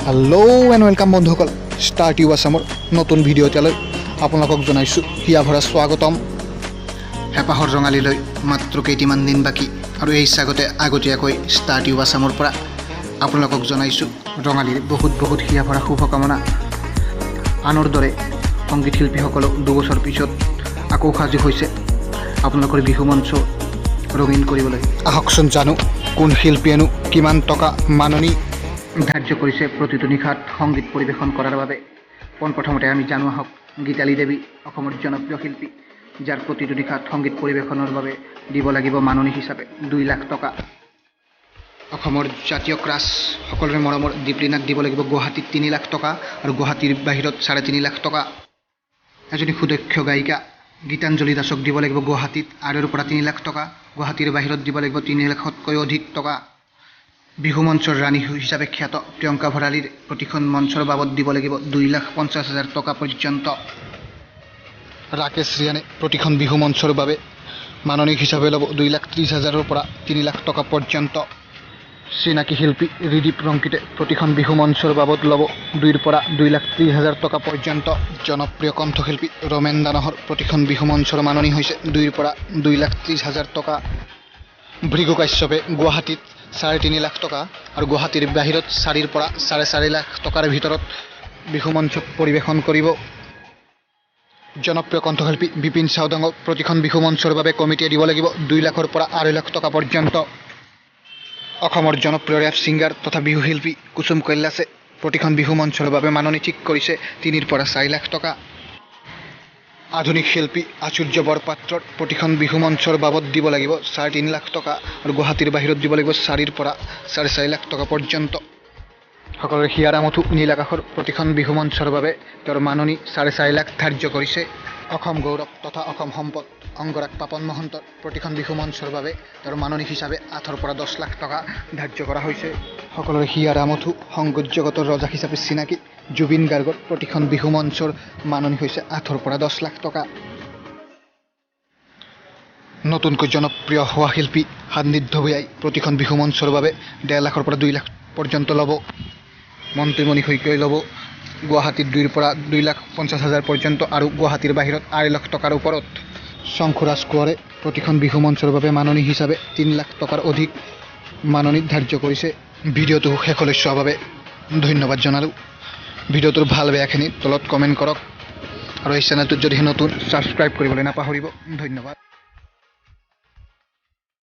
Hello and welcome बंधुসকল start you आसाমৰ নতুন ভিডিঅ' এটালৈ আপোনালোকক জনাইছোঁ হিয়া ভৰা স্বাগতম। হেপাহৰ ৰঙালীলৈ মাত্ৰ কেইটিমান দিন বাকী আৰু এই স্বাগতে আগতীয়াকৈ ষ্টাৰ্ট ইউ আসামৰ পৰা আপোনালোকক জনাইছোঁ ৰঙালীৰ বহুত হিয়া ভৰা শুভকামনা। আনৰ দৰে সংগীত শিল্পীসকলক দুবছৰ পিছত আকৌ সাজু হৈছে আপোনালোকৰ বিহু মঞ্চ ৰঙীন কৰিবলৈ। আহকচোন জানো কোন শিল্পীয়েনো কিমান টকা মাননি ধাৰ্য কৰিছে প্ৰতিটো নিশাত সংগীত পৰিৱেশন কৰাৰ বাবে। পোনপ্ৰথমতে আমি জানো আহক গীতালী দেৱী অসমৰ জনপ্ৰিয় শিল্পী, যাৰ প্ৰতিটো নিশাত সংগীত পৰিৱেশনৰ বাবে দিব লাগিব মাননি হিচাপে 2 লাখ টকা। অসমৰ জাতীয় ক্ৰাছ সকলোৰে মৰমৰ দীপলিনাক দিব লাগিব গুৱাহাটীত 3 লাখ টকা আৰু গুৱাহাটীৰ বাহিৰত 3.5 লাখ টকা। এজনী সুদক্ষ গায়িকা গীতাঞ্জলি দাসক দিব লাগিব গুৱাহাটীত 3 লাখ টকা, গুৱাহাটীৰ বাহিৰত দিব লাগিব 3 লাখতকৈ অধিক টকা। বিহু মঞ্চৰ ৰাণী হিচাপে খ্যাত প্ৰিয়ংকা ভৰালীৰ প্ৰতিখন মঞ্চৰ বাবদ দিব লাগিব 2,50,000 টকা পৰ্যন্ত। ৰাকেশ ৰিয়ানে প্ৰতিখন বিহু মঞ্চৰ বাবে মাননি হিচাপে ল'ব 2,30,000 পৰা 3 লাখ টকা পৰ্যন্ত। চিনাকি শিল্পী ৰিদীপ ৰংকিতে প্ৰতিখন বিহু মঞ্চৰ বাবদ ল'ব 2 পৰা 2,30,000 টকা পৰ্যন্ত। জনপ্ৰিয় কণ্ঠশিল্পী ৰমেন দানহৰ প্ৰতিখন বিহু মঞ্চৰ মাননি হৈছে 2 পৰা 2,30,000 টকা। ভৃগু কাশ্যপে গুৱাহাটীত 3.5 লাখ টকা আৰু গুৱাহাটীৰ বাহিৰত 4 পৰা 4.5 লাখ টকাৰ ভিতৰত বিহু মঞ্চ পৰিৱেশন কৰিব। জনপ্ৰিয় কণ্ঠশিল্পী বিপিন চাওডাঙক প্ৰতিখন বিহু মঞ্চৰ বাবে কমিটিয়ে দিব লাগিব 2 লাখৰ পৰা 2.5 লাখ টকা পৰ্যন্ত। অসমৰ জনপ্ৰিয় ৰেপ ছিংগাৰ তথা বিহু শিল্পী কুসুম কৈলাছে প্ৰতিখন বিহু মঞ্চৰ বাবে মাননি ঠিক কৰিছে 3 পৰা 4 লাখ টকা। আধুনিক শিল্পী আচুৰ্য বৰপাত্ৰৰ প্ৰতিখন বিহু মঞ্চৰ বাবদ দিব লাগিব 3.5 লাখ টকা আৰু গুৱাহাটীৰ বাহিৰত দিব লাগিব 4 পৰা 4.5 লাখ টকা পৰ্যন্ত। সকলোৰে হিয়াৰ আমঠু নীল আকাশৰ প্ৰতিখন বিহু মঞ্চৰ বাবে তেওঁৰ মাননি 4.5 লাখ ধাৰ্য কৰিছে। অসম গৌৰৱ তথা অসম সম্পদ অংগৰাগ পাপন মহন্তৰ প্ৰতিখন বিহু মঞ্চৰ বাবে তেওঁৰ মাননি হিচাপে 8 পৰা 10 লাখ টকা ধাৰ্য কৰা হৈছে। সকলোৰে হিয়াৰ আমঠু সংগীত জগতৰ ৰজা হিচাপে চিনাকি জুবিন গাৰ্গৰ প্ৰতিখন বিহু মঞ্চৰ মাননি হৈছে 8 পৰা 10 লাখ টকা। নতুনকৈ জনপ্ৰিয় হোৱা শিল্পী সান্নিধ্য ভূঞাই প্ৰতিখন বিহু মঞ্চৰ বাবে 1.5 লাখৰ পৰা 2 লাখ পৰ্যন্ত ল'ব। মন্ত্ৰীমণি শইকীয়াই ল'ব গুৱাহাটীত 2 পৰা 2,50,000 পৰ্যন্ত আৰু গুৱাহাটীৰ বাহিৰত 2 লাখ টকাৰ ওপৰত। শংকুৰাজ কোঁৱৰে প্ৰতিখন বিহু মঞ্চৰ বাবে মাননি হিচাপে 3 লাখ টকাৰ অধিক মাননি ধাৰ্য কৰিছে। ভিডিঅ'টো শেষলৈ চোৱাৰ বাবে ধন্যবাদ জনালোঁ। ভিডিঅ'টোৰ ভাল বেয়াখিনি তলত কমেণ্ট কৰক আৰু এই চেনেলটোত যদি নতুন ছাবস্ক্ৰাইব কৰিবলৈ নাপাহৰিব। ধন্যবাদ।